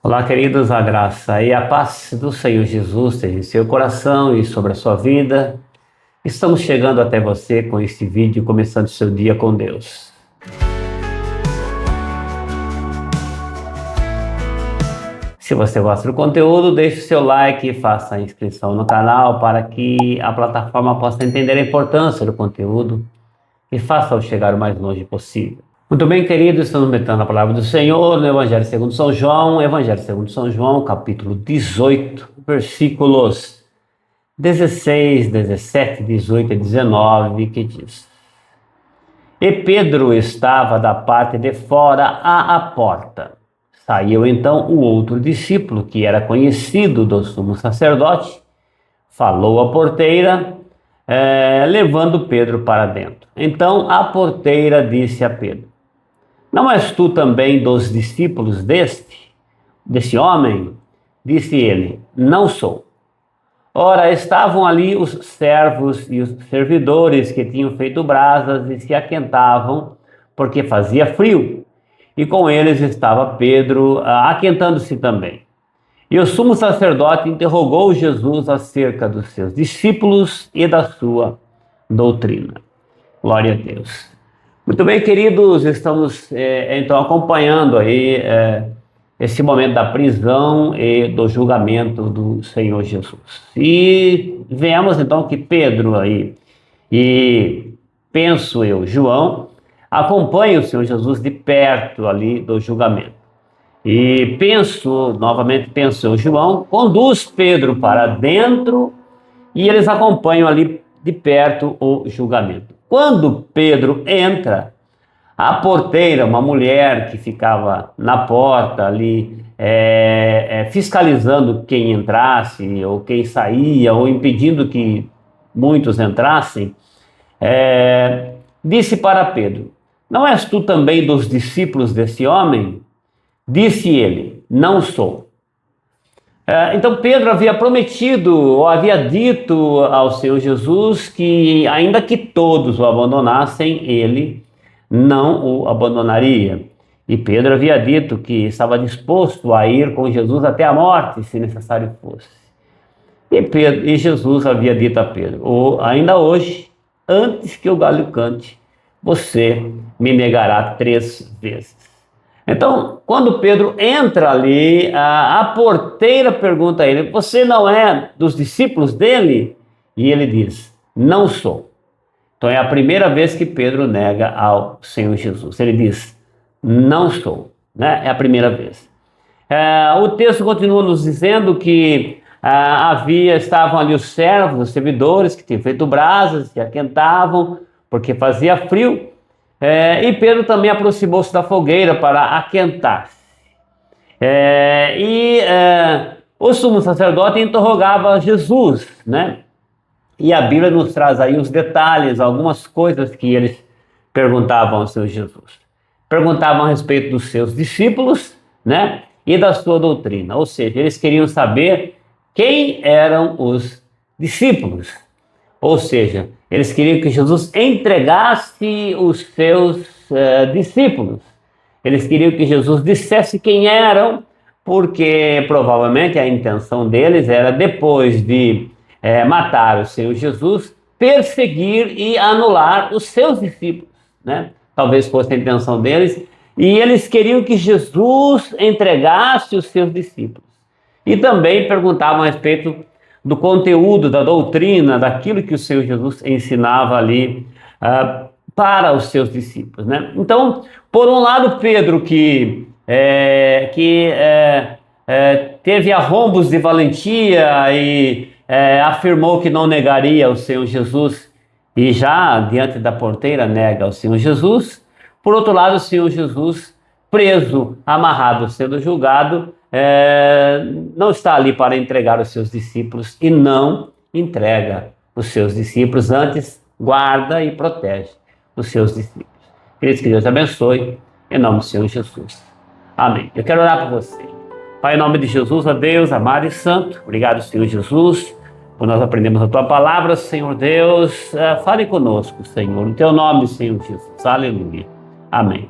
Olá, queridos, a graça e a paz do Senhor Jesus esteja em seu coração e sobre a sua vida. Estamos chegando até você com este vídeo, começando seu dia com Deus. Se você gosta do conteúdo, deixe o seu like e faça a inscrição no canal para que a plataforma possa entender a importância do conteúdo e faça-o chegar o mais longe possível. Muito bem, queridos, estamos meditando a palavra do Senhor no Evangelho segundo São João, Evangelho segundo São João, capítulo 18, versículos 16, 17, 18 e 19, que diz: E Pedro estava da parte de fora à porta. Saiu então o outro discípulo, que era conhecido do sumo sacerdote, falou à porteira, levando Pedro para dentro. Então a porteira disse a Pedro: Não és tu também dos discípulos desse homem? Disse ele: Não sou. Ora, estavam ali os servos e os servidores que tinham feito brasas e se aquentavam, porque fazia frio. E com eles estava Pedro, aquentando-se também. E o sumo sacerdote interrogou Jesus acerca dos seus discípulos e da sua doutrina. Glória a Deus. Muito bem, queridos, estamos então acompanhando aí esse momento da prisão e do julgamento do Senhor Jesus. E vemos então que Pedro aí, e penso eu, João, acompanha o Senhor Jesus de perto ali do julgamento. E novamente penso eu, João, conduz Pedro para dentro e eles acompanham ali de perto o julgamento. Quando Pedro entra, a porteira, uma mulher que ficava na porta ali, fiscalizando quem entrasse ou quem saía, ou impedindo que muitos entrassem, disse para Pedro: Não és tu também dos discípulos desse homem? Disse ele: Não sou. Então Pedro havia prometido, ou havia dito ao Senhor Jesus que, ainda que todos o abandonassem, ele não o abandonaria. E Pedro havia dito que estava disposto a ir com Jesus até a morte, se necessário fosse. E Jesus havia dito a Pedro: ainda hoje, antes que o galho cante, você me negará 3 vezes. Então, quando Pedro entra ali, a porteira pergunta a ele: Você não é dos discípulos dele? E ele diz: Não sou. Então é a primeira vez que Pedro nega ao Senhor Jesus. Ele diz: Não sou. Né? É a primeira vez. O texto continua nos dizendo que estavam ali os servos, os servidores que tinham feito brasas, se aquentavam porque fazia frio. E Pedro também aproximou-se da fogueira para aquentar-se. O sumo sacerdote interrogava Jesus, né? E a Bíblia nos traz aí os detalhes, algumas coisas que eles perguntavam ao Senhor Jesus. Perguntavam a respeito dos seus discípulos, né? E da sua doutrina. Ou seja, eles queriam saber quem eram os discípulos. Ou seja, eles queriam que Jesus entregasse os seus discípulos. Eles queriam que Jesus dissesse quem eram, porque provavelmente a intenção deles era, depois de matar o Senhor Jesus, perseguir e anular os seus discípulos, né? Talvez fosse a intenção deles. E eles queriam que Jesus entregasse os seus discípulos. E também perguntavam a respeito do conteúdo, da doutrina, daquilo que o Senhor Jesus ensinava ali para os seus discípulos, né? Então, por um lado, Pedro, que teve arrombos de valentia e afirmou que não negaria o Senhor Jesus, e já diante da porteira nega o Senhor Jesus. Por outro lado, o Senhor Jesus, preso, amarrado, sendo julgado, não está ali para entregar os seus discípulos e não entrega os seus discípulos, antes guarda e protege os seus discípulos. Queridos, que Deus abençoe, em nome do Senhor Jesus. Amém. Eu quero orar por você. Pai, em nome de Jesus, ó Deus, amado e santo, obrigado, Senhor Jesus, por nós aprendemos a Tua palavra, Senhor Deus. Fale conosco, Senhor, no Teu nome, Senhor Jesus. Aleluia. Amém.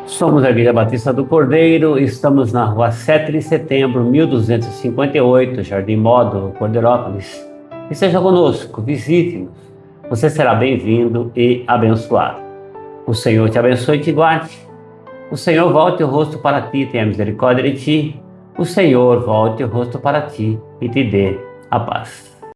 Somos a Igreja Batista do Cordeiro, estamos na rua 7 de setembro, 1258, Jardim Módulo, Cordeirópolis. Esteja conosco, visite-nos. Você será bem-vindo e abençoado. O Senhor te abençoe e te guarde. O Senhor volte o rosto para ti e tenha misericórdia de ti. O Senhor volte o rosto para ti e te dê a paz.